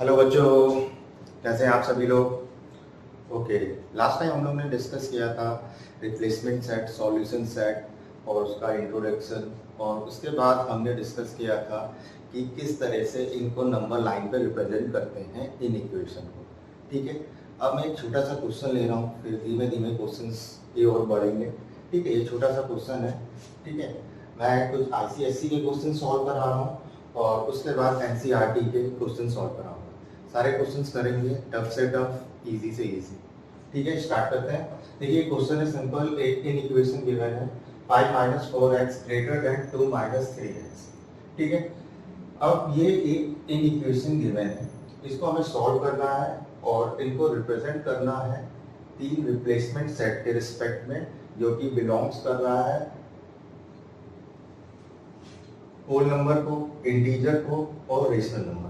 Hello बच्चों, कैसे हैं आप सभी लोग। ओके, लास्ट टाइम हम लोग ने डिस्कस किया था रिप्लेसमेंट सेट, सॉल्यूशन सेट और उसका इंट्रोडक्शन। और उसके बाद हमने डिस्कस किया था कि किस तरह से इनको नंबर लाइन पे रिप्रेजेंट करते हैं इन इक्वेशन को। ठीक है, अब मैं एक छोटा सा क्वेश्चन ले रहा हूँ, फिर धीमे धीमे क्वेश्चंस की ओर बढ़ेंगे। ठीक है, ये छोटा सा क्वेश्चन है। ठीक है, मैं कुछ आईसीएसई के क्वेश्चन सॉल्व कर रहा हूँ और उसके बाद एनसीईआरटी के क्वेश्चन सॉल्व कर रहा हूँ। सारे क्वेश्चंस करेंगे, टफ से टफ, इजी से इजी। ठीक है, स्टार्ट करते हैं। देखिए क्वेश्चन है सिंपल, एक इन इक्वेशन गिवन है 5 minus 4x greater then 2 minus 3x। ठीक है, अब ये एक इन इक्वेशन गिवन है, इसको हमें सॉल्व करना है और इनको रिप्रेजेंट करना है तीन रिप्लेसमेंट सेट के रिस्पेक्ट में, जो कि बिलोंग्स कर रहा है होल नंबर को, इंटीजर को और रेशनल नंबर को।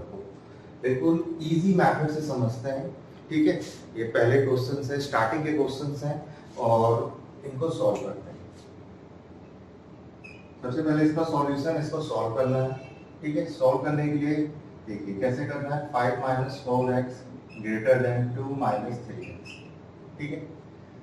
बिल्कुल इजी मेथड से समझते हैं। ठीक है, ये पहले क्वेश्चन है, स्टार्टिंग के क्वेश्चन हैं और इनको सॉल्व करते हैं। सबसे पहले इसका सॉल्यूशन, इसको सॉल्व करना है। ठीक है, सॉल्व करने के लिए देखिए कैसे करना है। 5 minus 4x greater then 2 minus 3x। ठीक है,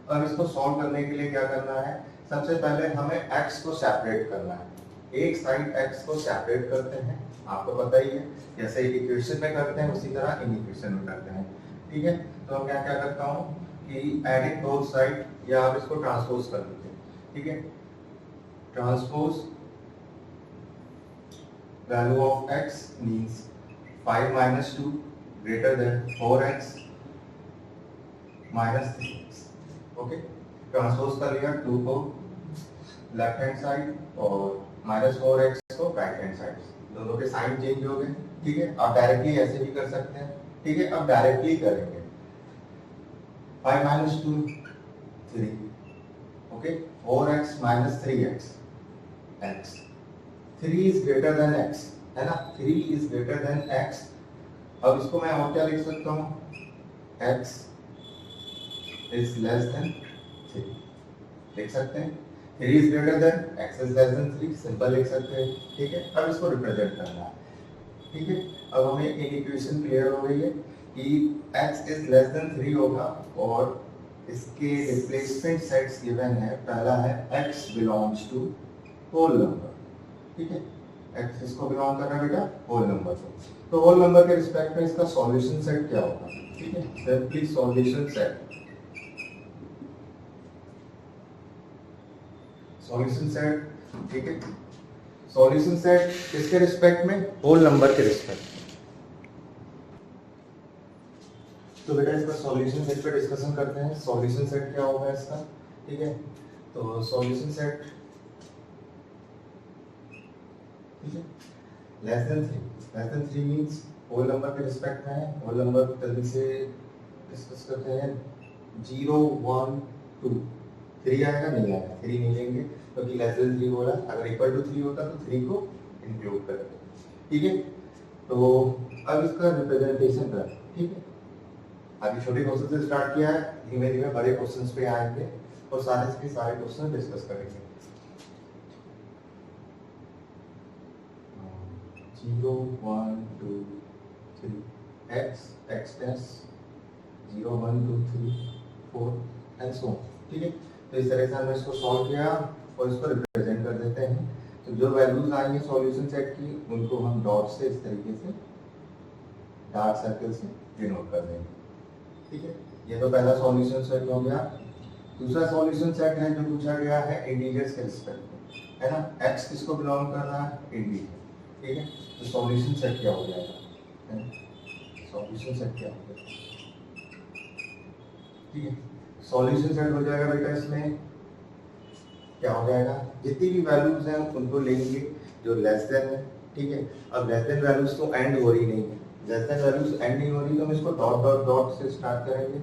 अब इसको सॉल्व करने के लिए क्या करना है, सबसे पहले हमें x को सेपरेट करना है। एक साइड x को सेपरेट करते हैं, आपको पता ही है, जैसे इक्वेशन में करते हैं उसी तरह इन इक्वेशन में करते हैं। ठीक है, तो मैं क्या क्या करता हूँ कि एडिंग बोथ साइड, या आप इसको ट्रांसपोज कर लीजिए। ठीक है, transpose value of x means 5 minus 2 greater than 4x minus 3x। Okay, transpose कर लिया 2 को लेफ्ट हैंड साइड और माइनस 4x को राइट हैंड साइड, दोनों के साइन चेंज हो गए। ठीक है, आप डायरेक्टली ऐसे भी कर सकते हैं। ठीक है, अब डायरेक्टली करेंगे 5 minus 2 3, okay, 4x minus 3x, x 3 is greater than x, है ना, 3 इज ग्रेटर देन x। अब इसको मैं और क्या लिख सकता हूँ, x इज लेस देन 3 लिख सकते हैं। 3 is greater than x is less than 3, simple लिख सकते हैं। ठीक है, अब इसको रिप्रेजेंट करना है। ठीक है, अब हमें एक इक्वेशन क्लियर हो गई है कि x इज लेस देन 3 होगा और इसके रिप्लेसमेंट सेट्स गिवन है। पहला है x belongs to whole number. ठीक है, x इसको बिलोंग कर रहा है बेटा होल नंबर को, तो होल नंबर के रिस्पेक्ट में इसका सॉल्यूशन सेट क्या होगा। ठीक है, simply solution set, solution set. ठीक है, सॉल्यूशन सेट किसके रिस्पेक्ट में, होल नंबर के रिस्पेक्ट में। तो बेटा इसका सॉल्यूशन सेट पे डिस्कशन करते हैं, सॉल्यूशन सेट क्या होगा इसका। ठीक है, तो सॉल्यूशन सेट, ठीक है, less than 3, less than 3 means whole number के रिस्पेक्ट में है। होल नंबर जल्दी से डिस्कस करते हैं। 0 1 2, 3 आएगा, नहीं आएगा, 3 नहीं लेंगे क्योंकि लेस देन 3 बोला। अगर इक्वल टू 3 होता तो 3 को इंक्लूड करेंगे। ठीक है, तो अब इसका रिप्रेजेंटेशन कर। ठीक है, अभी छोटे क्वेश्चन से स्टार्ट किया है, धीमे धीमे बड़े क्वेश्चंस पे आएंगे और सारे के सारे क्वेश्चन डिस्कस करेंगे। 0 1 2 3 x x dash 0 1 2 3 4 and so. ठीक है, तो इस तरह से हमने इसको सॉल्व किया और इसको रिप्रेजेंट कर देते हैं। तो जो वैल्यूज आएंगे सॉल्यूशन सेट की, उनको हम डॉट से इस तरीके से डार्क सर्कल से डिनोट कर देंगे। ठीक है, ये तो पहला सॉल्यूशन सेट हो गया। दूसरा सॉल्यूशन सेट है जो पूछा गया है इंटीजर्स के रिस्पेक्ट में, है ना, x किसको बिलोंग कर रहा है, इंटीजर। ठीक है, तो सॉल्यूशन सेट क्या हो जाएगा, सॉल्यूशन सेट क्या हो जाएगा। ठीक है, सॉल्यूशन सेट हो जाएगा बेटा, इसमें क्या हो जाएगा, जितनी भी वैल्यूज हैं उनको लेंगे जो लेस देन है। ठीक है, अब लेस देन वैल्यूज तो एंड हो रही नहीं है, लेस देन वैल्यूज एंड नहीं हो रही, तो हम इसको डॉट डॉट डॉट से स्टार्ट करेंगे।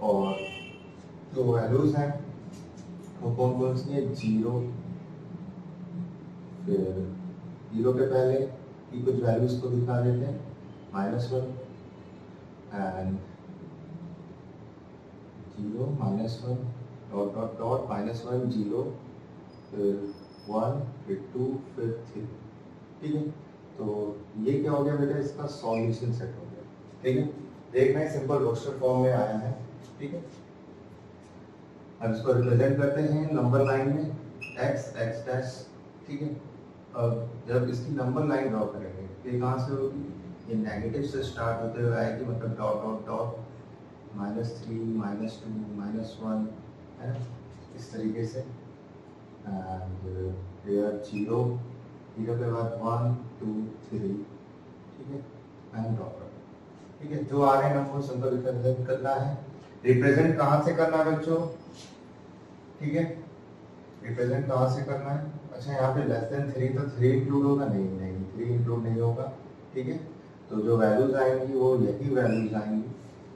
और जो वैल्यूज हैं वो कौन कौन सी है, 0, फिर 0 के पहले की कुछ वैल्यूज को दिखा देते हैं, -1 एंड 0 -1 डॉट डॉट डॉट -1 0 फिर 1 फिर 2 फिर 3। ठीक है, तो ये क्या हो गया बेटा, इसका सॉल्यूशन सेट हो गया। ठीक है, देखना है सिंपल रोस्टर फॉर्म में आया है, ठीक है। अब इसको रिप्रेजेंट करते हैं नंबर लाइन में x x डैश, ठीक है। अब जब इसकी नंबर लाइन ड्रॉ करेंगे तो ये कहाँ से होगी, ये नेगेटिव से स्टार्ट होते हुए आएगी, मतलब डॉट डॉट डॉट -3 -2 -1 है ना, इस तरीके से। एंड here 0 के बाद 1 2 3, ठीक है, एंड ड्रॉ कर, ठीक है। जो आ रहे हैं नंबर उनको रिप्रेजेंट करना है। रिप्रेजेंट कहाँ से करना है बच्चों, ठीक है, रिप्रेजेंट कहाँ से करना है। अच्छा, यहाँ पे लेस देन 3 तो 3 इंक्लूड होगा, नहीं 3 इंक्लूड नहीं होगा, ठीक है। तो जो वैल्यूज आएंगी वो यही वैल्यूज आएंगी,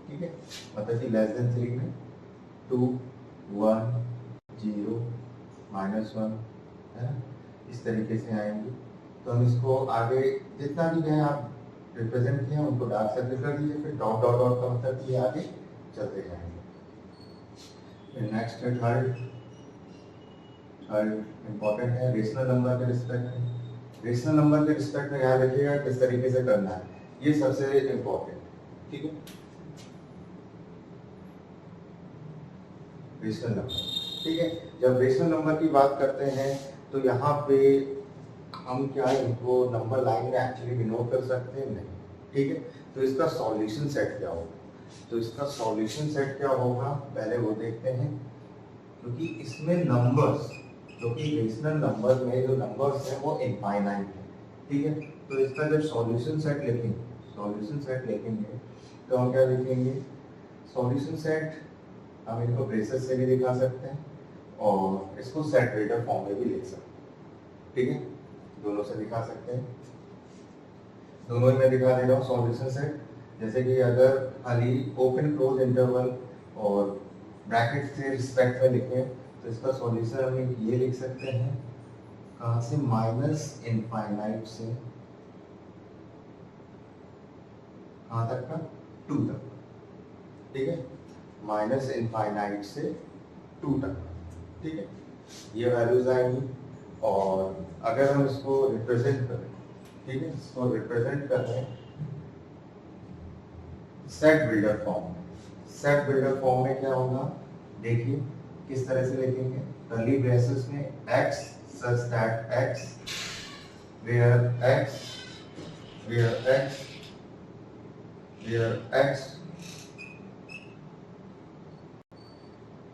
ठीक है। मतलब कि लेस देन 3 में 2 1 0 -1 है ना, इस तरीके से आएंगी। तो हम इसको आगे जितना भी है आप रिप्रेजेंट किया उनको डार्क सर्कल कर दीजिए, फिर डॉट डॉट डॉट का मतलब ये आगे चलते जाएंगे। नेक्स्ट है थर्ड इम्पोर्टेंट है रेशनल नंबर के रिस्पेक्ट में। रेशनल नंबर के रिस्पेक्ट में याद रखिएगा किस तरीके से करना है, ये सबसे इम्पोर्टेंट, ठीक है। रेशनल नंबर, ठीक है। जब रेशनल नंबर की बात करते हैं तो यहाँ पे हम क्या इनको नंबर लाइन में एक्चुअली डिनोट कर सकते हैं, नहीं, ठीक है। तो इसका सॉल्यूशन सेट क्या होगा, तो इसका सॉल्यूशन सेट क्या होगा पहले वो देखते हैं, क्योंकि इसमें नंबर्स, जो कि रेशनल नंबर में जो नंबर्स हैं वो इनफाइनाइट है, ठीक है। तो इसका जब सॉल्यूशन सेट लिखेंगे तो हम क्या लिखेंगे, सॉल्यूशन सेट हम इनको ब्रेसेस से भी दिखा सकते हैं और इसको सेट बिल्डर फॉर्म में भी लिख सकते हैं, ठीक है। दोनों से दिखा सकते हैं, दोनों ही मैं दिखा दे रहा हूँ सॉल्यूशन सेट। जैसे कि अगर खाली ओपन क्लोज इंटरवल और ब्रैकेट से रिस्पेक्ट में लिखें तो इसका सॉल्यूशन हम ये लिख सकते हैं, कहाँ से, माइनस इनफाइनाइट से कहाँ तक का, 2 तक, ठीक है, माइनस इनफाइनाइट से 2 तक, ठीक है। ये वैल्यूज आएंगी। और अगर हम इसको रिप्रेजेंट करें, ठीक है, इसको रिप्रेजेंट कर रहे हैं set builder form. Set builder form में क्या होगा, देखिए किस तरह से लिखेंगे, कर्ली ब्रेसेस में x such that x where x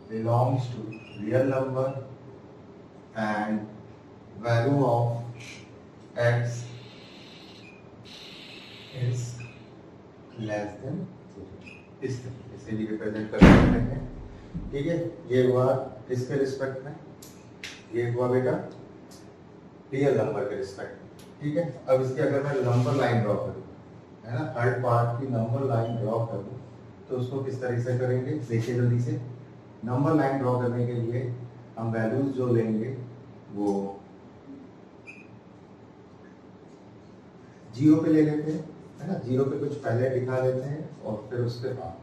belongs to real number and value of x is less than 0, इस तरीके से भी रिप्रेजेंट कर सकते हैं, ठीक है। ये हुआ किसके रिस्पेक्ट में, ये हुआ बेटा रियल नंबर के रिस्पेक्ट में, ठीक है। अब इसकी अगर मैं नंबर लाइन ड्रॉ करूँ, है ना, थर्ड पार्ट की नंबर लाइन ड्रॉ करूँ तो उसको किस तरीके से करेंगे, देखिए जल्दी से। नंबर लाइन ड्रॉ करने के लिए हम वैल्यूज जो लेंगे वो 0 पे ले लेते हैं, है ना, 0 पे कुछ पहले दिखा देते हैं और फिर उसके बाद,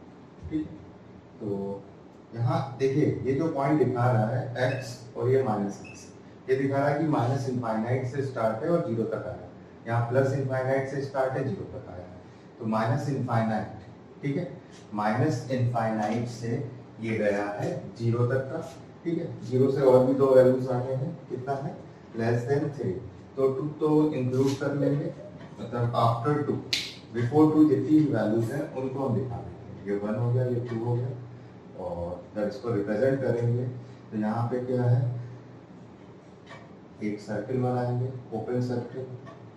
ठीक। तो यहाँ देखिए ये जो पॉइंट दिखा रहा है x और ये -x, ये दिखा रहा है कि माइनस इनफाइनाइट से स्टार्ट है और 0 तक आया है, यहाँ प्लस इनफाइनाइट से स्टार्ट है 0 तक आया है। तो माइनस इनफाइनाइट, ठीक है, माइनस इनफाइनाइट से ये गया है 0 तक का, ठीक है। 0 से और भी 2 वैल्यूज आगे हैं, कितना है, लेस देन 3, तो 2 तो इंक्लूड कर लेंगे, मतलब आफ्टर 2 बिफोर 2 जितनी वैल्यूज हैं उनको हम दिखा देंगे, ये 1 हो गया, ये 2 हो गया। और जब इसको रिप्रेजेंट करेंगे तो यहाँ पे क्या है, एक सर्किल बनाएंगे, ओपन सर्किल,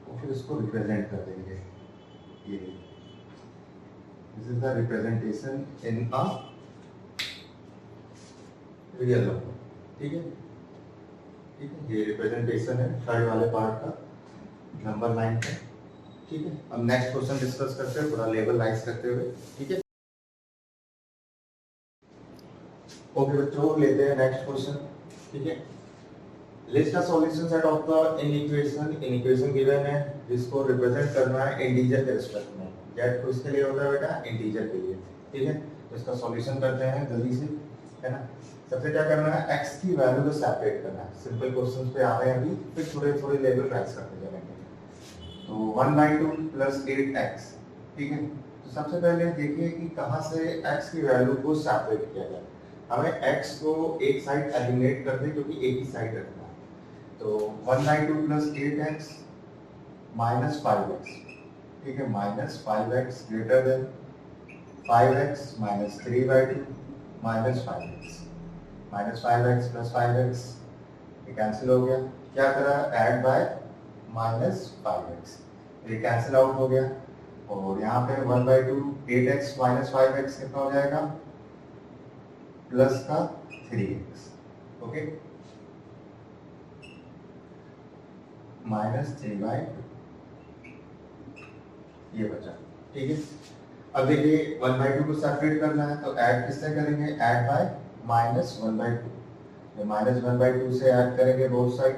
और फिर इसको रिप्रेजेंट कर देंगे, ये this is the representation in a real number, ठीक है, ठीक है। ये रिप्रेजेंटेशन है थर्ड वाले पार्ट का नंबर लाइन का, ठीक है। अब नेक्स्ट क्वेश्चन डिस्कस करते हैं पूरा लेवल वाइज करते हुए, ठीक है। ओके बच्चों, लेते हैं नेक्स्ट क्वेश्चन, ठीक है। List the solution set of the equation given है जिसको रिप्रेजेंट करना है इंटीजर के रिस्पेक्ट में। जेड को इसके लिए होता है बेटा इंटीजर के लिए, ठीक है। तो इसका सॉल्यूशन करते हैं जल्दी से, है ना। सबसे क्या करना है, x की वैल्यू को सेपरेट करना है। सिंपल क्वेश्चंस पे आ रहे हैं अभी, फिर थोड़े थोड़े लेवल राइज करते जाएंगे। तो 1/2 + 8x, ठीक है। तो सबसे पहले देखिए कि कहाँ से x की वैल्यू को सेपरेट किया जाए। हमें x को एक साइड एलिमिनेट कर दें क्योंकि एक ही साइड रखना है। तो 1/2 प्लस 8x माइनस 5x, ठीक है, minus 5x greater than 5x minus 3/2 minus 5x, minus 5x plus 5x ये कैंसिल हो गया। क्या करा, ऐड बाय माइनस 5x, ये कैंसिल आउट हो गया। और यहाँ पे 1/2 8x माइनस 5x कितना हो जाएगा, प्लस का 3x, ओके, माइनस 3/2 ये बचा, ठीक है। अब देखिए 1/2 को सेपरेट करना है तो ऐड किससे करेंगे, ऐड बाय माइनस 1/2, माइनस 1/2 से ऐड करेंगे बोथ साइड।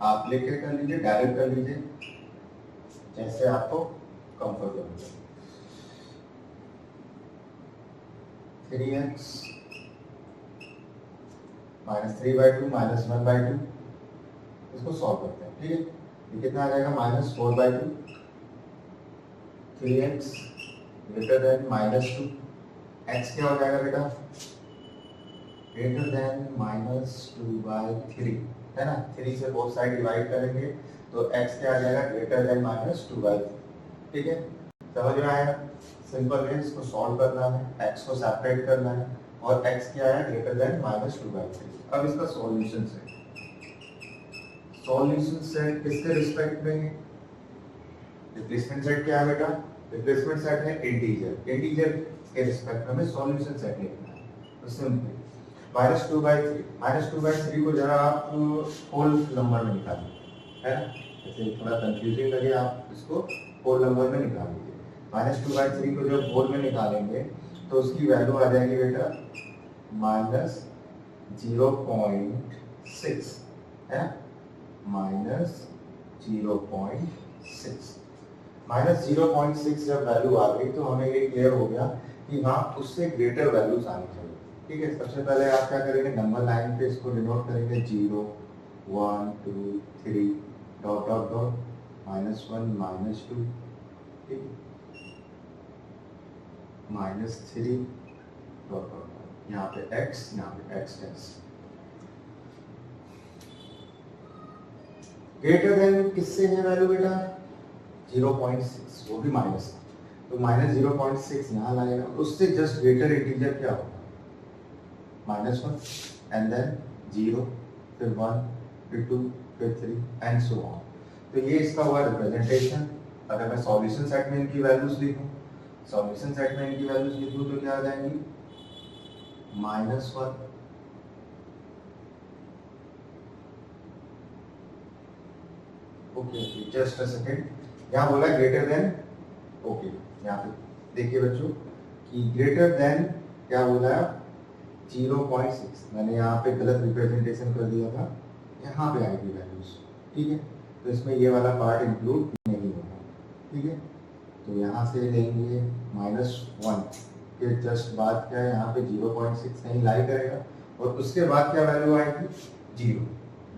आप लिख के कर लीजिए, डायरेक्ट कर लीजिए, जैसे आपको कंफर्टेबल है। 3x माइनस 3/2 माइनस 1/2, इसको सॉल्व करते हैं, ठीक है। ये कितना आ जाएगा, minus 4/2, 3x greater than minus 2, x क्या हो जाएगा बेटा, ग्रेटर देन माइनस 2/3, है ना। 3 से बोथ साइड डिवाइड करेंगे तो x क्या आ जाएगा, ग्रेटर देन माइनस 2/3, ठीक है। समझ में आया, सिंपल है, इसको सॉल्व करना है, x को सेपरेट करना है और x क्या है, ग्रेटर देन माइनस 2/3। अब इसका सॉल्यूशन सेट, सॉल्यूशन सेट किसके रिस्पेक्ट में, रिप्लेसमेंट सेट क्या है बेटा, रिप्लेसमेंट सेट है इंटीजर, इंटीजर के रिस्पेक्ट में हमें सॉल्यूशन सेट लिखना है। तो सिंपली -2/3 को जरा आप होल नंबर में निकालिए, है ना, जैसे थोड़ा कंफ्यूजिंग लगे आप इसको होल नंबर में निकाल लीजिए। -2/3 को जब होल में निकालेंगे तो उसकी वैल्यू आ जाएगी बेटा -0.6, है, -0.6, -0.6 जब वैल्यू आ गई तो हमें ये क्लियर हो गया कि हाँ उससे ग्रेटर वैल्यूज आनी चाहिए, ठीक है। सबसे पहले आप क्या करेंगे, नंबर लाइन पे इसको डिनोट करेंगे 0 1 2 3 डॉट डॉट डॉट -1 -2, ठीक है, -3 डॉट डॉट, यहाँ पे x, यहाँ पे x ग्रेटर देन किससे है वैल्यू बेटा, 0.6, वो भी माइनस, तो -0.6 यहाँ लाएगा, उससे जस्ट ग्रेटर इंटीजर क्या होगा, -1 एंड देन 0, फिर 1, फिर 2, फिर 3 एंड सो ऑन। तो ये इसका हुआ रिप्रेजेंटेशन। अगर मैं सॉल्यूशन सेट में इनकी वैल्यूज लिखूं, सॉल्यूशन सेट में इनकी वैल्यूज लिखूं तो क्या आ जाएंगी, -1, ओके, जस्ट अ सेकेंड, यहाँ बोला ग्रेटर देन, ओके, यहाँ पे देखिए बच्चों कि ग्रेटर देन क्या बोला है, 0.6, मैंने यहाँ पे गलत रिप्रेजेंटेशन कर दिया था, यहाँ पे आएगी वैल्यूज, ठीक है। तो इसमें ये वाला पार्ट इंक्लूड नहीं होगा, ठीक है। तो यहाँ से लेंगे -1 के जस्ट बाद क्या है, यहाँ पे 0.6 नहीं लाई करेगा और उसके बाद क्या वैल्यू आएगी, 0,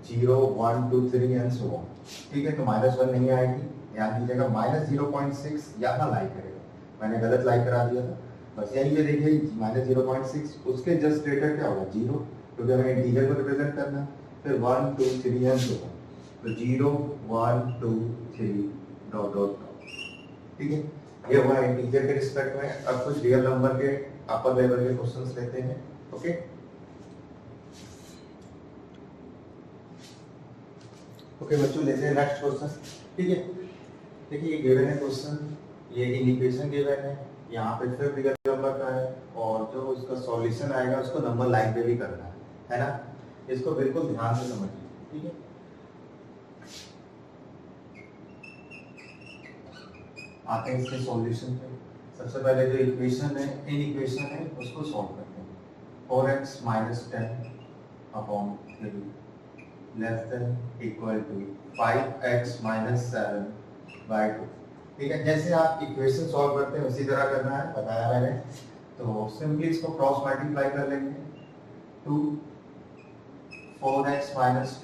0 1 2 3 एंड सो ऑन, ठीक है। तो -1 नहीं आएगी, यहाँ दीजिएगा -0.6 यहाँ लाई करेगा, मैंने गलत लाई करा दिया था, बस यहीं पे देखिए -0.6 उसके जस्ट ग्रेटर क्या होगा, 0, क्योंकि हमें इंटीजर को रिप्रेजेंट करना है, फिर 1 2 3 एंड सो ऑन, तो 0 1 2 3 डॉट डॉट, ठीक है। ये हुआ इंटीजर के रिस्पेक्ट में। अब कुछ रियल नंबर के अपर लेवल के क्वेश्चंस लेते हैं, ओके। ओके बच्चों, लेते हैं नेक्स्ट क्वेश्चन, ठीक है। देखिए ये गिवन है क्वेश्चन, ये इक्वेशन गिवन है, यहाँ पे फिर रियल नंबर का है और जो इसका सॉल्यूशन आएगा उसको नंबर लाइन पे भी करना है ना। इसको बिल्कुल ध्यान से समझिए, ठीक है। आते हैं इसके सॉल्यूशन पे। सबसे पहले जो इक्वेशन है, इन इक्वेशन है उसको सॉल्व करते हैं। 4x - 10/3 less than equal to 5x - 7/2, ठीक है। जैसे आप इक्वेशन सॉल्व करते हैं उसी तरह करना है, बताया मैंने। तो सिंपली इसको क्रॉस मल्टीप्लाई कर लेंगे, 2 4x - 10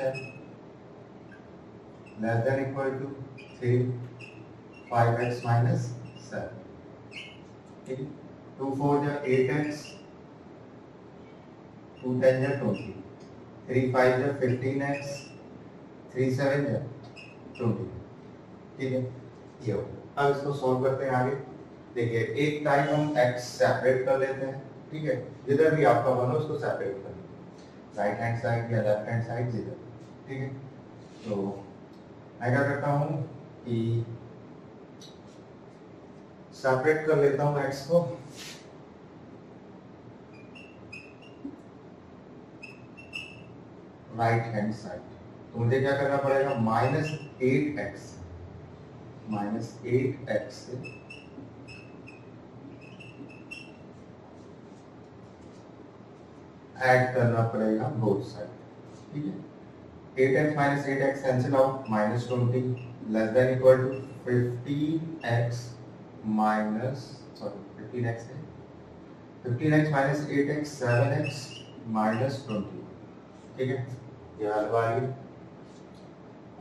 less than equal to 3 5x minus 7, ठीक है। 2 4 जा 8x, 2 10 जा 20, 3 5 जा 15x, 3 7 जा 20, ठीक है। ये हो, अब इसको सॉल्व करते हैं आगे। देखिए एक टाइम हम x सेपरेट कर लेते हैं, ठीक है। जिधर भी आपका बनो उसको सेपरेट कर लीजिए, राइट हैंड साइड या लेफ्ट हैंड साइड जिधर, ठीक है। तो मैं क्या करता हूँ कि सेपरेट कर लेता हूँ x को, राइट हैंड साइड। तो मुझे क्या करना पड़ेगा, -8x से ऐड करना पड़ेगा बोथ साइड, ठीक है। 8x minus 8x cancel out, -20 less than equal to 15x minus 15x है, 15x minus 8x 7x minus 20, ठीक है। ये वैल्यू आ गई।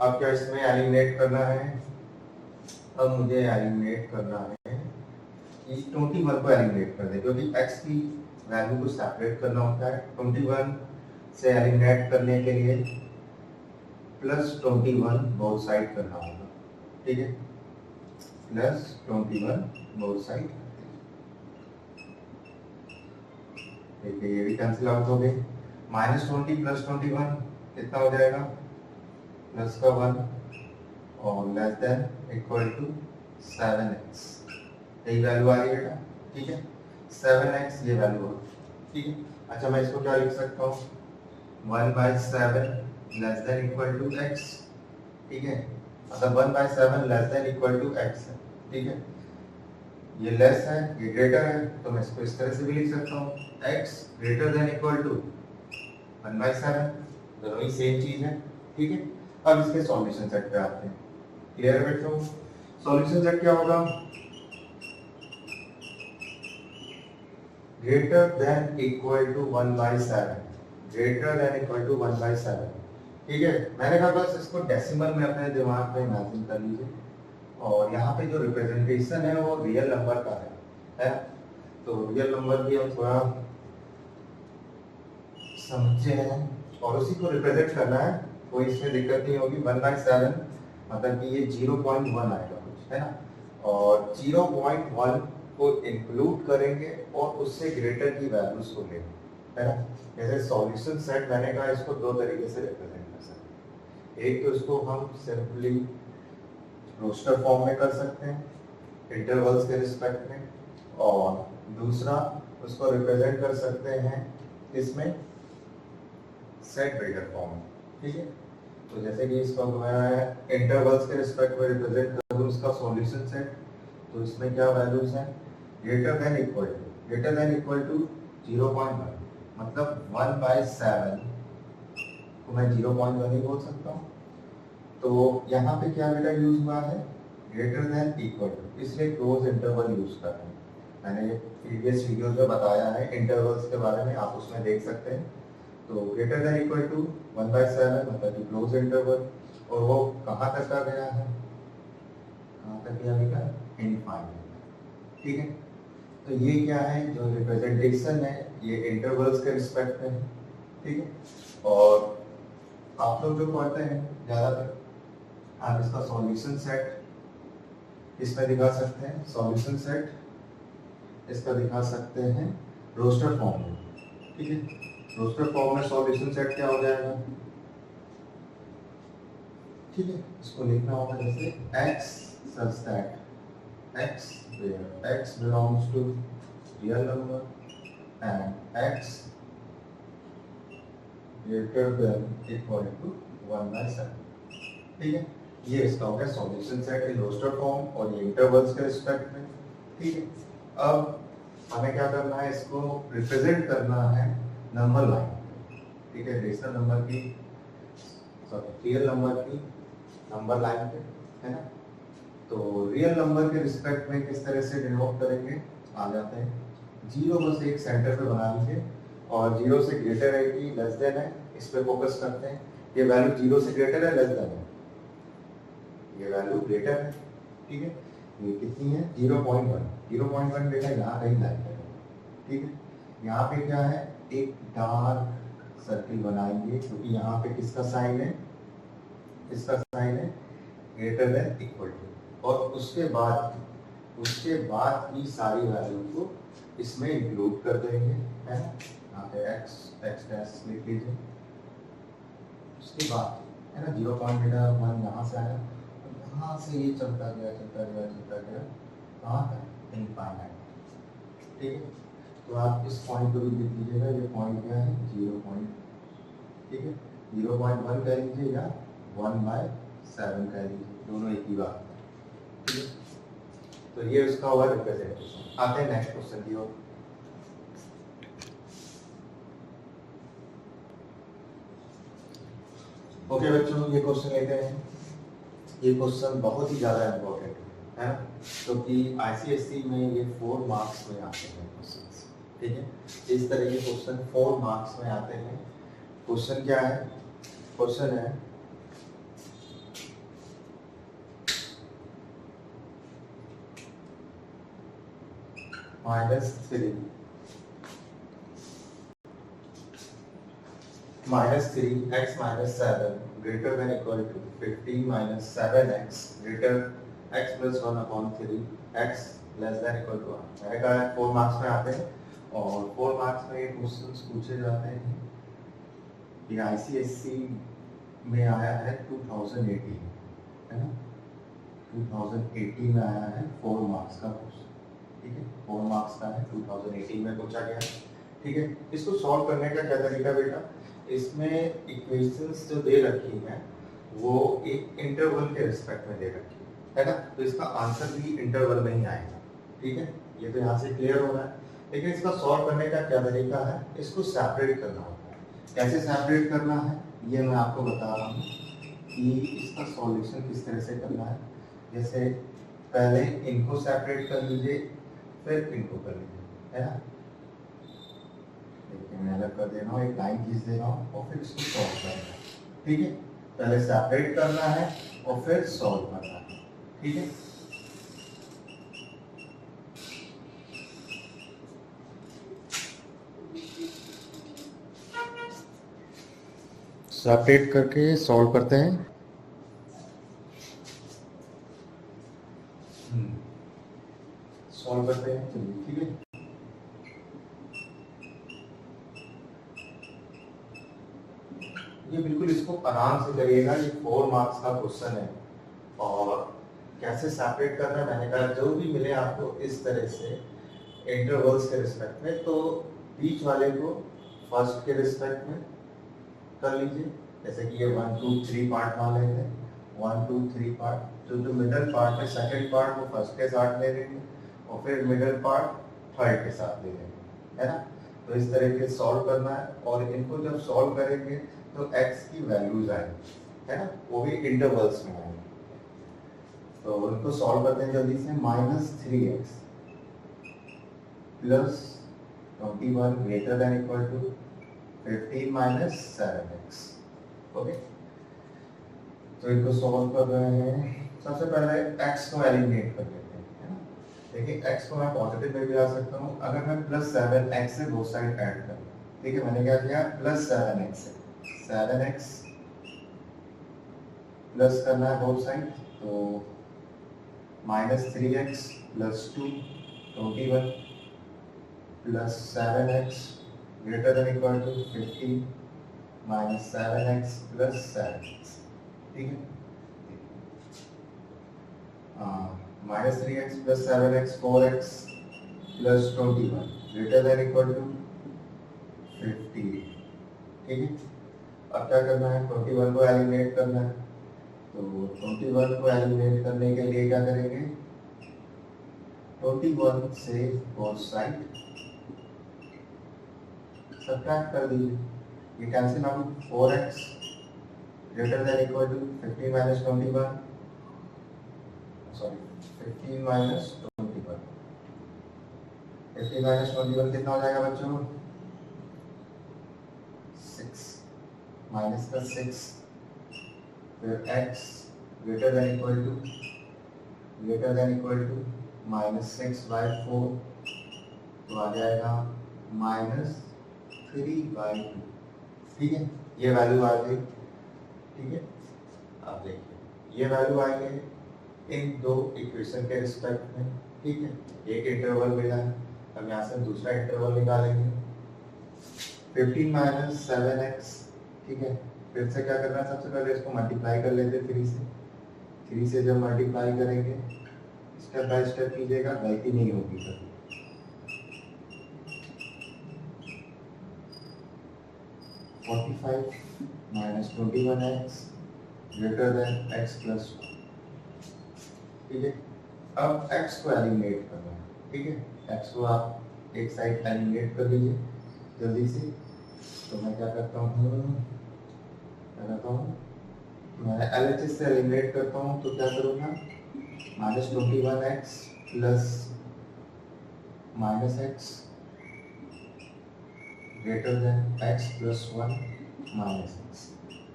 अब क्या इसमें एलिमिनेट करना है, अब मुझे एलिमिनेट करना है कि 21 को एलिमिनेट कर दे, क्योंकि x की वैल्यू को सेपरेट करना होता है। 21 से एलिमिनेट करने के लिए +21 बोथ साइड करना होगा, ठीक है। +21 बोथ साइड, देखिए ये भी कैंसिल आउट हो गए। -20 + 21 कितना हो जाएगा, प्लस का 1 और less than equal to 7x, यही वैल्यू आ रही है बेटा, ठीक है। 7x ये वैल्यू हो, ठीक है। अच्छा मैं इसको क्या लिख सकता हूँ, 1/7 less than equal to x, ठीक है। मतलब 1/7 less than equal to x है, ठीक है। ये लेस है, ये ग्रेटर है, तो मैं इसको इस तरह से भी लिख सकता हूँ, x greater than equal to 1/7, दोनों ही सेम चीज है, ठीक है। अब इसके सॉल्यूशन सेट पे आते हैं, क्लियर है बच्चों। सॉल्यूशन सेट क्या होगा, greater than equal to 1/7, greater than equal to 1/7, ठीक है। मैंने कहा बस इसको डेसिमल में अपने दिमाग में इमेजिन कर लीजिए, और यहाँ पे जो रिप्रेजेंटेशन है वो रियल नंबर का है। तो रियल नंबर की हम थोड़ा समझे हैं और उसी को रिप्रेजेंट करना है, कोई इसमें दिक्कत नहीं होगी। 1/7 मतलब कि ये 0.1 आएगा कुछ, है ना, और 0.1 को इंक्लूड करेंगे और उससे ग्रेटर की वैल्यूज को लेंगे, है ना। जैसे सॉल्यूशन सेट मैंने कहा इसको दो तरीके से रिप्रेजेंट कर सकते हैं। एक तो इसको हम सिंपली रोस्टर फॉर्म में कर सकते हैं इंटरवल्स के रिस्पेक्ट में, और दूसरा उसको रिप्रेजेंट कर सकते हैं इसमें सेट ब्रेकर फॉर्म में, ठीक है। तो जैसे कि इसको मैं इंटरवल्स के रिस्पेक्ट में रिप्रेजेंट करूँ इसका सॉल्यूशन सेट, तो इसमें क्या वैल्यूज हैं, ग्रेटर देन इक्वल टू 0.1, मतलब 1/7 को मैं 0.1 ही बोल सकता हूँ। तो यहाँ पे क्या बेटा यूज हुआ है, ग्रेटर देन इक्वल टू, इसलिए क्लोज इंटरवल यूज कर रहे हैं। मैंने प्रीवियस वीडियोस में बताया है इंटरवल्स के बारे में, आप उसमें देख सकते हैं। तो ग्रेटर देन इक्वल टू 1/7 मतलब कि क्लोज इंटरवल, और वो कहाँ तक का गया है, कहाँ तक गया बेटा, इनफाइनाइट, ठीक है। तो ये क्या है, जो रिप्रेजेंटेशन है ये इंटरवल्स के रिस्पेक्ट में है, ठीक है। और आप लोग जो पढ़ते हैं ज़्यादातर आप इसका सॉल्यूशन सेट इसमें दिखा सकते हैं, सॉल्यूशन सेट इसका दिखा सकते हैं रोस्टर फॉर्म में, ठीक है। रोस्टर फॉर्म में सॉल्यूशन सेट क्या हो जाएगा, ठीक है। इसको लिखना होगा जैसे x such that x where x belongs to real number and x greater than equal to 1/7, ठीक है। ये इसका हो गया solution set in roster form और ये इंटरवल्स के रिस्पेक्ट में, ठीक है। अब हमें क्या करना है, इसको रिप्रेजेंट करना है नंबर लाइन, ठीक है, रेशनल नंबर की, सॉरी रियल नंबर की नंबर लाइन पे, है ना। तो रियल नंबर के रिस्पेक्ट में किस तरह से डिनोट करेंगे, आ जाते हैं। 0 बस एक सेंटर पे बना लीजिए, और 0 से ग्रेटर है कि लेस देन है, इस पे फोकस करते हैं। ये वैल्यू 0 से ग्रेटर है लेस देन है, ये वैल्यू ग्रेटर है, ठीक है। ये कितनी है 0.1, 0.1 बेटा यहाँ कहीं लाइन है, ठीक है। यहाँ पे क्या है, एक डार्क सर्किल बनाएंगे क्योंकि यहाँ पे किसका साइन है, इसका साइन है ग्रेटर देन इक्वल टू, और उसके बाद की सारी वैल्यू को इसमें इंक्लूड कर देंगे, है ना। यहाँ पे x डैश लिख लीजिए, उसके बाद है ना 0.1 यहाँ से आया, यहाँ से ये चलता गया कहाँ तक, इनफाइनाइट, ठीक है। तो आप इस पॉइंट को भी लिख लीजिएगा, ये पॉइंट क्या है 0. ठीक है, 0.1 कह लीजिए या 1/7 कह लीजिए, दोनों एक ही बात है, ठीक है। तो ये उसका हुआ रिप्रेजेंटेशन। आते हैं नेक्स्ट क्वेश्चन की ओर। ओके बच्चों, ये क्वेश्चन लेते हैं। ये क्वेश्चन बहुत ही ज़्यादा इम्पोर्टेंट है ना, क्योंकि आईसीएसई में ये 4 मार्क्स में आते हैं क्वेश्चन, ठीक है। इस तरह के क्वेश्चन 4 मार्क्स में आते हैं। क्वेश्चन क्या है, क्वेश्चन है -3 3x - 7 greater than equal to 15 - 7x greater x plus 1/3 x less than equal to 1। मैंने कहा 4 मार्क्स में आते हैं, और 4 मार्क्स में ये क्वेश्चंस पूछे जाते हैं। ये आईसीएसई में आया है 2018, है ना, 2018 में आया है 4 मार्क्स का क्वेश्चन, ठीक है। 4 मार्क्स का है, 2018 में पूछा गया, ठीक है। इसको सॉल्व करने का क्या तरीका बेटा, इसमें इक्वेशंस जो दे रखी हैं वो एक इंटरवल के रिस्पेक्ट में दे रखी है ना, तो इसका आंसर भी इंटरवल में ही आएगा, ठीक है। ये तो यहाँ से क्लियर हो रहा है। लेकिन इसका सॉल्व करने का क्या तरीका है, इसको सेपरेट करना होता है। कैसे सेपरेट करना है ये मैं आपको बता रहा हूँ कि इसका सॉल्यूशन किस तरह से करना है। जैसे पहले इनको सेपरेट कर लीजिए, फिर इनको कर लीजिए, है ना। देखिए मैं अलग कर दे रहा हूँ, एक लाइन खींच दे रहा हूँ और फिर इसको सॉल्व करना है, ठीक है। पहले सेपरेट करना है और फिर सॉल्व करना है, ठीक है। सेपरेट करके सॉल्व करते हैं। सॉल्व करते हैं, चलिए ठीक है। ये बिल्कुल इसको आराम से करिएगा, ये 4 मार्क्स का क्वेश्चन है। और कैसे सेपरेट करना है, मैंने कहा जो भी मिले आपको इस तरह से इंटरवल्स के रिस्पेक्ट में, तो बीच वाले को फर्स्ट के रिस्पेक्ट में कर लीजिए। जैसे कि ये 1 2 3 पार्ट मान लेते हैं, 1 2 3 पार्ट, जो मिडल पार्ट है सेकंड पार्ट वो फर्स्ट के साथ ले लेंगे, और फिर मिडल पार्ट थर्ड के साथ ले लेंगे, है ना। तो इस तरह के सॉल्व करना है, और इनको जब सॉल्व करेंगे तो x की वैल्यूज आएंगी, है ना, वो भी इंटरवल्स में आएंगे। तो उनको सॉल्व करते हैं जल्दी से। -3x plus 21 greater than equal to 15 - 7x, okay. तो इनको सॉल्व कर रहे हैं। सबसे पहले x को एलिमिनेट कर लेते हैं, है ना। देखिए x को मैं पॉजिटिव में भी ला सकता हूँ, अगर मैं +7x से दो साइड ऐड करूँ, ठीक है। मैंने क्या किया, +7x से 7x प्लस करना है बोथ साइड, तो -3x + 2 21 plus 7x greater than equal to 15 - 7x + 7x, ठीक है। -3x + 7x 4x + 21 greater than equal to 50, ठीक है। अब क्या करना है, 21 को एलिमिनेट करना है। तो 21 को एलिमिनेट करने के लिए क्या करेंगे, 21 से बोथ साइड सब्ट्रैक्ट कर दीजिए, ये cancel out. 4x greater than equal to 15 - 21, sorry 15 - 21, 15 - 21 कितना हो जाएगा बच्चों, 6 माइनस का 6, फिर x greater than equal to greater than equal to -6/4, तो आ जाएगा -3/2। ठीक है, ये वैल्यू आ गई। ठीक है, अब देखिए ये वैल्यू आई है इन दो इक्वेशन के रिस्पेक्ट में। ठीक है, एक इंटरवल मिला है, अब यहाँ से दूसरा इंटरवल निकालेंगे 15 - 7x। ठीक है, फिर से क्या करना है, सबसे पहले इसको मल्टीप्लाई कर लेते 3 से। 3 से जब मल्टीप्लाई करेंगे स्टेप बाय स्टेप कीजिएगा, गलती नहीं होगी कभी। 45 - 21x ग्रेटर देन x + 1। ठीक है, अब x को एलिमिनेट करना है। ठीक है, x को आप एक साइड एलिमिनेट कर लीजिए जल्दी से। तो मैं क्या करता हूँ, मैं LHS से एलिमिनेट करता हूँ, तो क्या करूँगा, -21x + -x greater then x + 1 -x,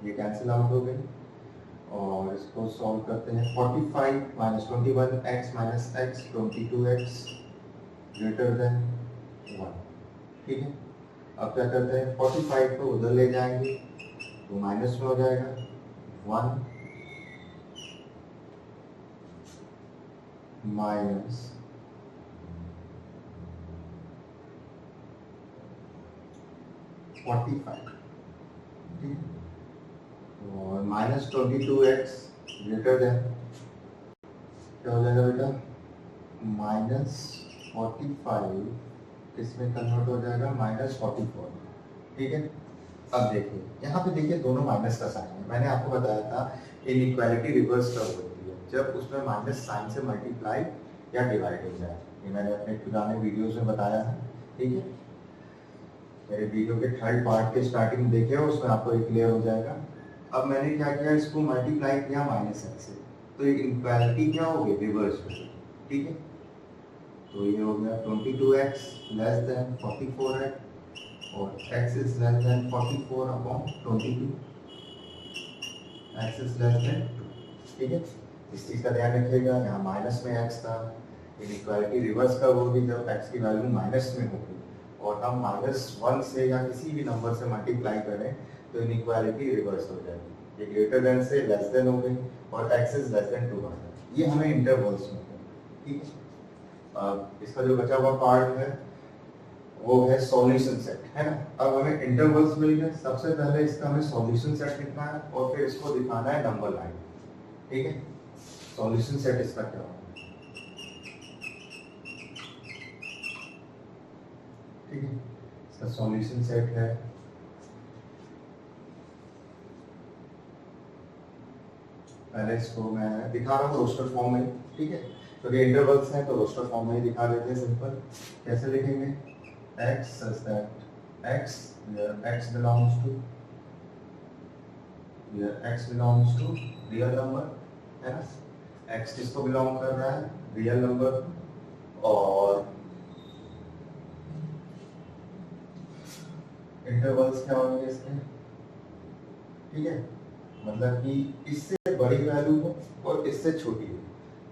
ये कैंसिल आउट हो गए। और इसको सॉल्व करते हैं। 45 - 21x - x 22x greater than 1। ठीक है, अब क्या करते हैं, 45 को उधर ले जाएंगे तो माइनस में हो जाएगा 1 माइनस 45। ठीक है, और -22x ग्रेटर देन क्या हो जाएगा बेटा, -45 इसमें कन्वर्ट हो जाएगा -44। ठीक है, अब देखिए यहाँ पे देखिए दोनों माइनस का साइन है। मैंने आपको बताया था इनइक्वालिटी रिवर्स कब होती है, जब उसमें माइनस साइन से मल्टीप्लाई या डिवाइड हो जाए। ये मैंने अपने पुराने वीडियोस में बताया है। ठीक है, मेरे वीडियो के 3rd पार्ट के स्टार्टिंग देखे हो, उसमें आपको ये क्लियर हो जाएगा। अब मैंने क्या किया, इसको मल्टीप्लाई किया -x से, तो ये इनइक्वालिटी क्या हो गई, रिवर्स हो गई। ठीक है, तो ये हो गया 22x < 44 है, और x is less than 44/22, x is less than 2। ठीक है, इस चीज़ का ध्यान रखिएगा। यहाँ माइनस में x था, इनइक्वालिटी रिवर्स कब होगी, जब x की वैल्यू माइनस में होगी और हम -1 से या किसी भी नंबर से मल्टीप्लाई करें तो इनइक्वालिटी रिवर्स हो जाएगी। ये ग्रेटर देन से लेस देन हो गई और x इज लेस देन 2 आ गया। ये हमें इंटरवल्स में है। ठीक है, अब इसका जो बचा हुआ पार्ट है वो है सॉल्यूशन सेट, है ना। अब हमें इंटरवल्स मिल गए, सबसे पहले इसका हमें सॉल्यूशन सेट लिखना है और फिर इसको दिखाना है नंबर लाइन। ठीक है, सॉल्यूशन सेट इसका क्या होगा। ठीक है, इसका सॉल्यूशन सेट है पहले इसको मैं दिखा रहा हूँ रोस्टर फॉर्म में। ठीक है, तो ये इंटरवल्स हैं तो रोस्टर फॉर्म में ही दिखा देते हैं। सिंपल कैसे लिखेंगे, x such that x where x belongs to real number, है ना। x किसको बिलोंग कर रहा है, रियल नंबर। और इंटरवल्स क्या होंगे इसके, ठीक है, मतलब कि इससे बड़ी वैल्यू हो और इससे छोटी हो।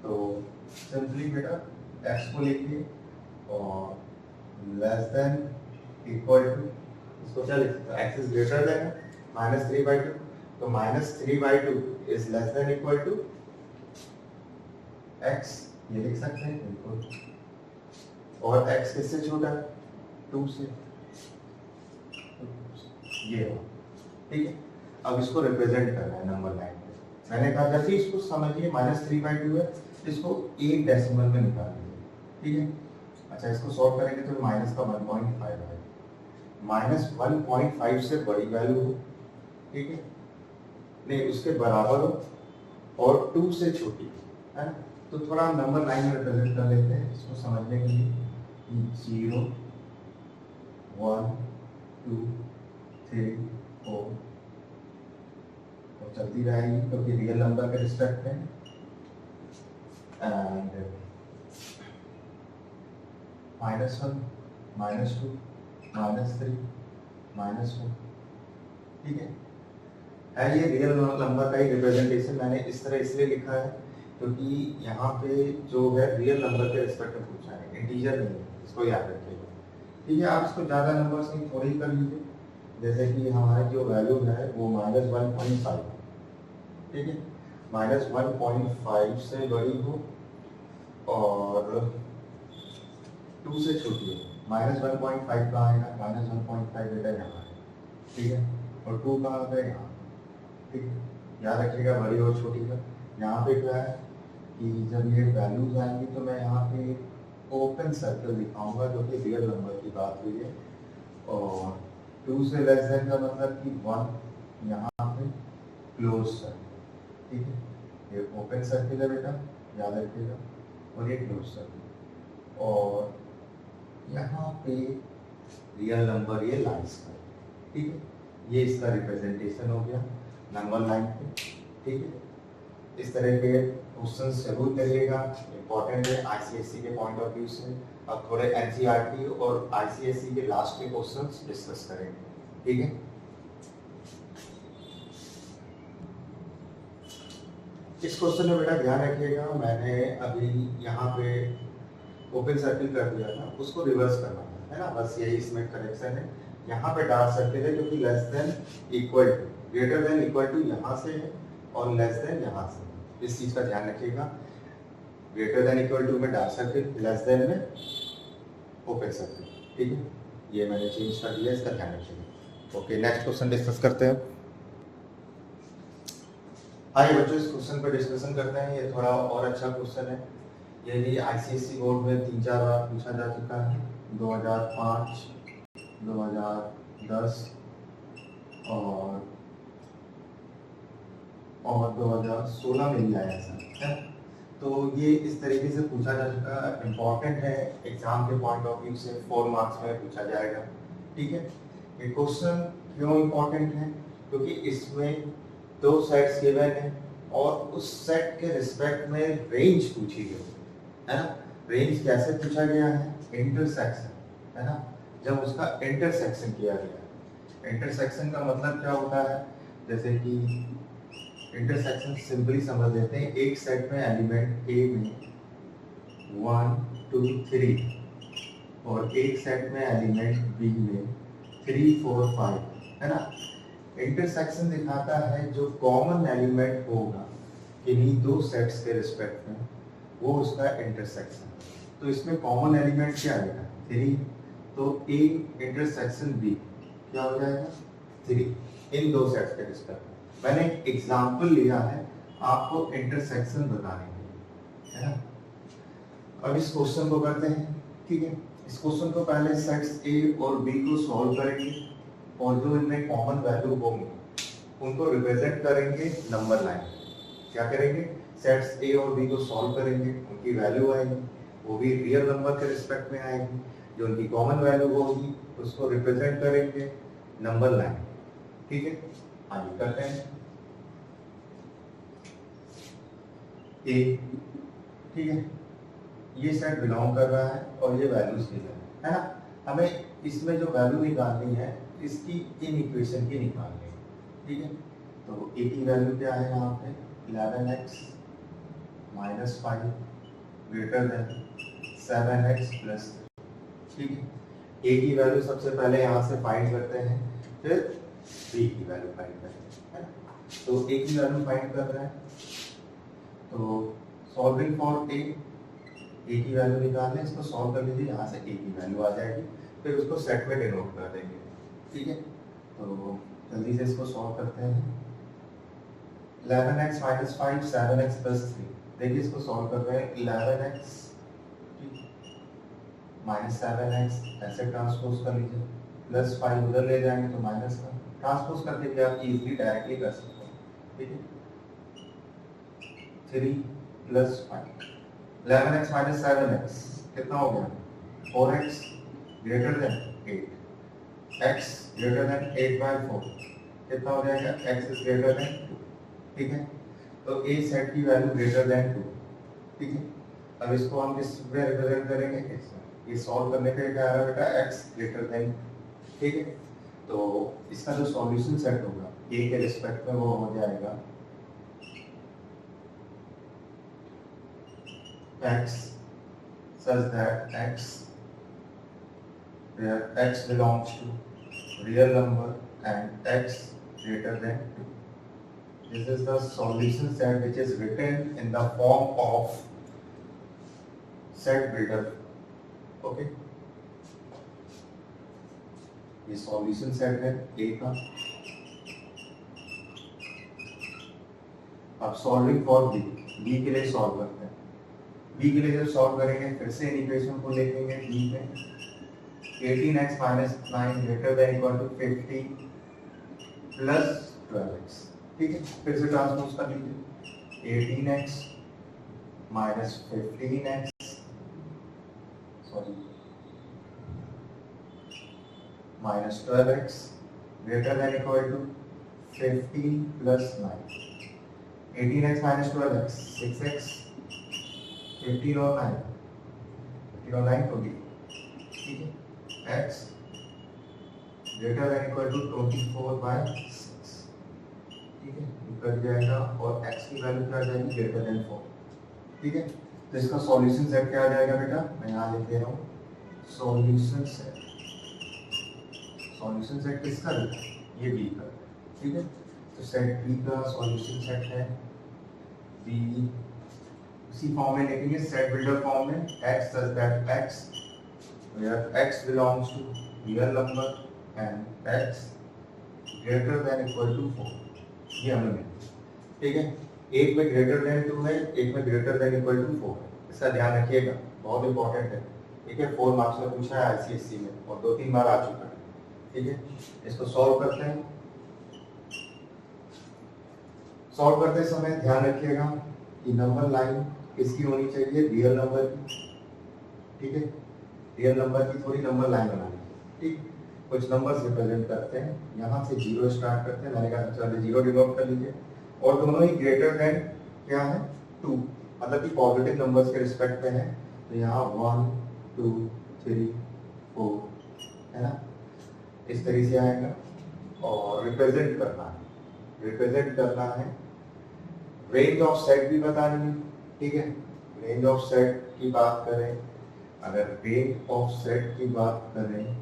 तो सिंपली बेटा x को लिखिए और लेस देन इक्वल टू, इसको क्या लिखते हैं, x इज ग्रेटर देन -3/2, तो -3/2 is less than equal to x, ये लिख सकते हैं बिल्कुल। और x किससे छोटा है, 2 से, ये हो। ठीक है, अब इसको रिप्रेजेंट करना है नंबर लाइन पे। मैंने कहा जैसे इसको समझिए -3/2 है, इसको एक डेसिमल में निकाल लीजिए। ठीक है, अच्छा इसको सॉल्व करेंगे तो माइनस का 1.5 है, -1.5 से बड़ी वैल्यू हो, ठीक है, नहीं उसके बराबर हो और 2 से छोटी, है ना। तो थोड़ा नंबर लाइन में रिप्रेजेंट कर लेते हैं इसको समझने के लिए। 0 1 2 3 4 और चलती रहेगी क्योंकि रियल नंबर के रिस्पेक्ट में। एंड -1 -2 -3 -4, ठीक है। ये रियल नंबर का ही रिप्रेजेंटेशन मैंने इस तरह इसलिए लिखा है क्योंकि यहाँ पे जो है रियल नंबर के रिस्पेक्ट में पूछा है, इंटीजर नहीं है, इसको याद रखिएगा। ठीक है, आप इसको ज़्यादा नंबर्स नहीं थोड़ी कर लीजिए, जैसे कि हमारी जो वैल्यू है वो -1.5, ठीक है, -1.5 से बड़ी हो और 2 से छोटी हो। -1.5 कहाँ आएगा, -1.5 बेटा यहाँ है, ठीक है, और 2 कहाँ पे यहाँ, ठीक है, याद रखिएगा बड़ी और छोटी का। यहाँ पे क्या है कि जब ये वैल्यूज आएंगी तो मैं यहाँ पे ओपन सर्कल दिखाऊंगा जो कि रियल नंबर की बात हुई है, और 2 से लेस देन का मतलब कि 1 यहाँ पे क्लोज सर्कल, ठीक है, ये ओपन सर्कल है बेटा, याद रखिएगा, और ये क्लोज सर्कल, और यहाँ पे रियल नंबर ये लाइन्स का, ठीक है, ये इसका रिप्रेजेंटेशन हो गया नंबर लाइन पे, ठीक है। इस तरह के क्वेश्चन जरूर करिएगा, इंपॉर्टेंट है आईसीएसई के पॉइंट ऑफ व्यू से। अब थोड़े एनसीईआरटी और आईसीएसई के लास्ट के क्वेश्चंस डिस्कस करेंगे, ठीक है। इस क्वेश्चन में बेटा ध्यान रखिएगा, मैंने अभी यहाँ पे ओपन सर्किल कर दिया था, उसको रिवर्स करना है ना, बस यही इसमें करेक्शन है। यहाँ पे डार्क सर्किल है जो कि less than equal to, greater than equal to यहाँ से है और लेस देन यहाँ से, इस चीज का ध्यान रखिएगा। ग्रेटर देन इक्वल टू में डार्क सर्किल, लेस देन में ओपन सर्किल, ठीक है, ये मैंने चेंज कर दिया, इसका ध्यान रखिएगा। ओके, नेक्स्ट क्वेश्चन डिस्कस करते हैं। आइए बच्चों इस क्वेश्चन पर डिस्कशन करते हैं, ये थोड़ा और अच्छा क्वेश्चन है, ये भी आईसीएसई बोर्ड में 3-4 बार पूछा जा चुका है, 2005, 2010 और 2016 में भी आया था, तो ये इस तरीके से पूछा जा चुका है, इम्पॉर्टेंट है, एग्जाम के पॉइंट ऑफ व्यू से 4 मार्क्स में पूछा जाएगा, ठीक है। ये क्वेश्चन क्यों इम्पॉर्टेंट है, क्योंकि इसमें 2 सेट्स गिवन है और उस सेट के रिस्पेक्ट में रेंज पूछी गई है ना। रेंज कैसे पूछा गया है, इंटरसेक्शन, है ना, जब उसका इंटरसेक्शन किया गया। इंटरसेक्शन का मतलब क्या होता है, जैसे कि इंटरसेक्शन सिंपली समझ लेते हैं, एक सेट में एलिमेंट ए में 1, 2, 3 और एक सेट में एलिमेंट बी में 3, 4, 5, है ना। इंटरसेक्शन दिखाता है जो कॉमन एलिमेंट होगा इन्हीं 2 सेट्स के रिस्पेक्ट में, वो उसका इंटरसेक्शन। तो इसमें कॉमन एलिमेंट क्या आएगा, 3, तो ए इंटरसेक्शन बी क्या हो जाएगा, 3, इन 2 सेट्स के रिस्पेक्ट में। मैंने एक एग्जाम्पल लिया है आपको इंटरसेक्शन बताने के लिए, है ना। अब इस क्वेश्चन को करते हैं, ठीक है। इस क्वेश्चन को पहले सेट्स ए और बी को सॉल्व करेंगे और जो इनमें कॉमन वैल्यू होंगे उनको रिप्रेजेंट करेंगे नंबर लाइन। क्या करेंगे, सेट्स ए और बी को सॉल्व करेंगे, उनकी वैल्यू आएगी, वो भी रियल नंबर के रिस्पेक्ट में आएगी, जो उनकी कॉमन वैल्यू होगी उसको रिप्रेजेंट करेंगे नंबर लाइन, ठीक है। आगे करते हैं ए, ठीक है, ये सेट बिलोंग कर रहा है और ये वैल्यूज गिवन है ना। हमें इसमें जो वैल्यू निकालनी है इसकी इन इक्वेशन की निकालनी है, ठीक है। तो ए की वैल्यू क्या है यहाँ पे, 11x - 5 ग्रेटर देन 7x + 3, ठीक है। ए की वैल्यू सबसे पहले यहाँ से फाइंड करते हैं, फिर बी की वैल्यू फाइंड करते हैं, है ना। तो ए की वैल्यू फाइंड कर रहे हैं, तो सॉल्विंग फॉर ए की वैल्यू निकालने, इसको सॉल्व कर लीजिए, यहाँ से ए की वैल्यू आ जाएगी, फिर उसको सेट में डिनोट कर देंगे, ठीक है। तो जल्दी से इसको सॉल्व करते हैं। 11x - 5 7x + 3, देखिए इसको सॉल्व कर रहे हैं, 11x - 7x ऐसे ट्रांसपोज कर लीजिए, +5 उधर ले जाएंगे तो माइनस का ट्रांसपोज करके भी आप इजीली डायरेक्टली कर सकते हैं, ठीक है। 3 + 5, 11x - 7x कितना हो गया, 4x greater then 8, x greater then 8/4 कितना हो जाएगा, x इज ग्रेटर देन 2, ठीक है। तो a सेट की वैल्यू ग्रेटर देन 2, ठीक है। अब इसको हम किस में रिप्रेजेंट करेंगे, x में। ये सॉल्व करने पे क्या आ रहा है बेटा, x ग्रेटर देन, ठीक है। तो इसका जो सॉल्यूशन सेट होगा a के रिस्पेक्ट में वो हो जाएगा x such that x where x belongs to real number and x greater than 2. This is the solution set which is written in the form of set builder. Okay, ये solution set है ए का. अब solving for B, B के लिए solve करते हैं. B के लिए जब सॉल्व करेंगे फिर से इन इक्वेशन को लिखेंगे. बी में 18x minus 9 greater than equal to 50 plus 12x. ठीक है, फिर से ट्रांसपोज कर लीजिए. 18x minus 15x minus 12x greater than equal to 15 plus 9. 18x minus 12x 6x 15 और 9 15 और 9 20. ठीक है, x greater than equal to 24 by 6. ठीक है, कट जाएगा और x की वैल्यू क्या आ जाएगी greater than 4. ठीक है, तो इसका सॉल्यूशन सेट क्या आ जाएगा बेटा, मैं यहाँ लिख दे रहा हूँ. सॉल्यूशन सेट, सॉल्यूशन सेट किसका है, ये बी का. ठीक है, तो सेट बी का सॉल्यूशन सेट है बी. उसी फॉर्म में लिखेंगे सेट बिल्डर फॉर्म में. x such that x where x belongs to real number and x greater than equal to 4. ये हमने, ठीक है, एक में ग्रेटर देन 2 है, एक में ग्रेटर देन इक्वल टू 4 है. इसका ध्यान रखिएगा, बहुत इंपॉर्टेंट है. ठीक है, 4 मार्क्स में पूछा है आईसीएससी में और 2-3 बार आ चुका है. ठीक है, इसको सॉल्व करते हैं. सॉल्व करते समय ध्यान रखिएगा कि नंबर लाइन किसकी होनी चाहिए, रियल नंबर की. ठीक है, रियल नंबर की थोड़ी नंबर लाइन बनानी है. ठीक, कुछ नंबर्स रिप्रेजेंट करते हैं, यहाँ से 0 स्टार्ट करते हैं. मैंने कहा चलो 0 डिनोट कर लीजिए और दोनों ही ग्रेटर देन क्या है 2, मतलब कि पॉजिटिव नंबर्स के रिस्पेक्ट में है. तो यहाँ 1 2 3 4 है ना, इस तरीके से आएगा. और रिप्रेजेंट करना है, रिप्रेजेंट करना है. रेंज ऑफ सेट भी बतानी है. ठीक है, रेंज ऑफ सेट की बात करें, अगर रेंज ऑफ सेट की बात करें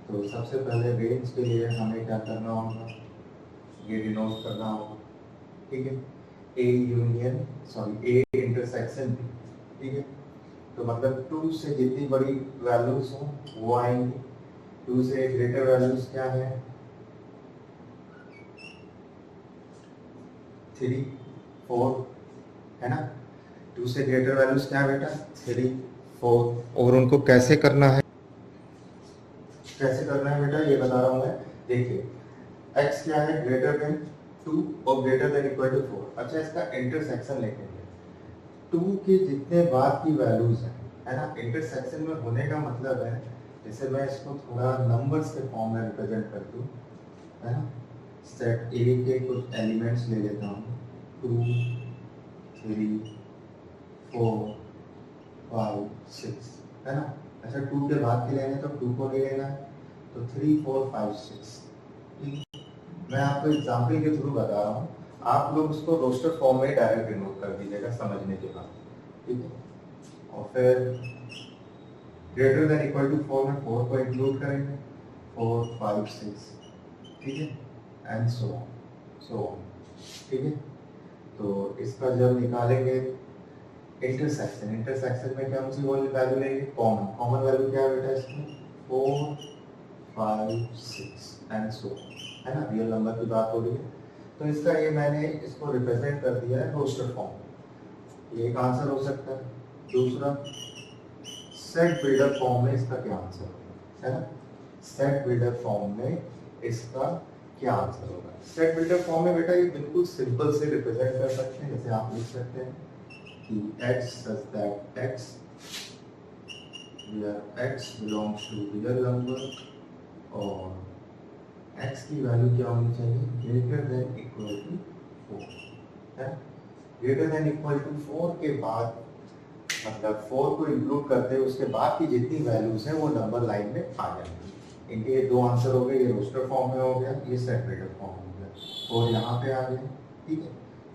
तो सबसे पहले रेंज के लिए हमें क्या करना होगा, ये डिनोट करना होगा. ठीक है, A union A intersection B. ठीक है, तो मतलब 2 से जितनी बड़ी वैल्यूज हो वो आएंगी. 2 से ग्रेटर वैल्यूज क्या है 3 4 है ना. 2 से ग्रेटर वैल्यूज क्या है बेटा 3 4. और उनको कैसे करना है, कैसे करना है बेटा ये बता रहा हूँ मैं. देखिए x क्या है ग्रेटर देन 2 और ग्रेटर देन इक्वल टू 4. अच्छा, इसका इंटरसेक्शन लिखेंगे. 2 के जितने बाद की वैल्यूज है ना, इंटरसेक्शन में होने का मतलब है, जैसे मैं इसको थोड़ा नंबर्स के फॉर्म में रिप्रेजेंट कर दूं, है ना. सेट ए के कुछ एलिमेंट्स ले लेता हूँ 2 3 4 5 6 है ना. अच्छा, 2 के बाद के लेने तो 2 को ले लेना है, तो 3 4 5 6. मैं आपको एग्जाम्पल के थ्रू बता रहा हूँ, आप लोग उसको रोस्टर फॉर्म में डायरेक्ट डिनोट कर दीजिएगा समझने के बाद. ठीक है, और फिर ग्रेटर देन इक्वल टू 4 में 4 को इंक्लूड करेंगे 4 5 6. ठीक है, एंड सो ऑन. ठीक है, तो इसका जब निकालेंगे इंटरसेक्शन, इंटरसेक्शन में क्या सी वैल्यू लेंगे, कॉमन. कॉमन वैल्यू क्या है बेटा इसमें 4 5 6 एंड सो है ना. रियल नंबर की बात हो रही है, तो इसका ये मैंने इसको रिप्रेजेंट कर दिया है रोस्टर फॉर्म. ये एक आंसर हो सकता है. दूसरा, सेट बिल्डर फॉर्म में इसका क्या आंसर होगा, है ना. सेट बिल्डर फॉर्म में इसका क्या आंसर होगा. सेट बिल्डर फॉर्म में बेटा ये बिल्कुल सिंपल से रिप्रेजेंट कर सकते हैं. जैसे आप लिख सकते हैं कि x such that x where x belongs to real number और x की वैल्यू क्या होनी चाहिए ग्रेटर देन इक्वल टू 4 है. ग्रेटर देन इक्वल टू 4 के बाद मतलब 4 को इंक्लूड करते हैं, उसके बाद की जितनी वैल्यूज हैं वो नंबर लाइन में आ जाएंगी. इनके ये 2 आंसर हो गए. ये रोस्टर फॉर्म में हो गया, ये सेट बिल्डर फॉर्म हो गया, और यहाँ पे आ गए. ठीक है,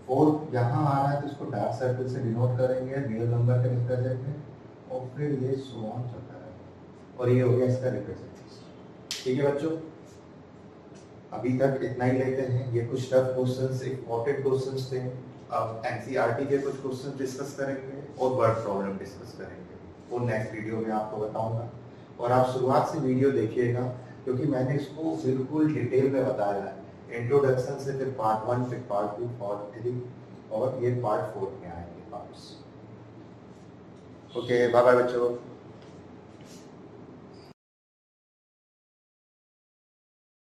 4 यहाँ आ रहा है तो इसको डार्क सर्कल से डिनोट करेंगे रियल नंबर के रिप्रेजेंट और फिर ये सो ऑन चलता रहेगा और ये हो गया इसका रिप्रेजेंटेशन। ठीक है बच्चों, अभी तक इतना ही लेते हैं। ये कुछ टफ क्वेश्चंस, इंपॉर्टेंट क्वेश्चंस थे। अब एनसीईआरटी के कुछ क्वेश्चन डिस्कस करेंगे और वर्ड प्रॉब्लम डिस्कस करेंगे, वो नेक्स्ट वीडियो में आपको बताऊंगा। और आप शुरुआत से वीडियो देखिएगा क्योंकि मैंने इसको बिल्कुल डिटेल में बताया है, इंट्रोडक्शन से फिर पार्ट 1, फिर पार्ट 2, पार्ट 3 और ये पार्ट 4 में आएंगे पार्ट्स। ओके, बाय बाय बच्चों।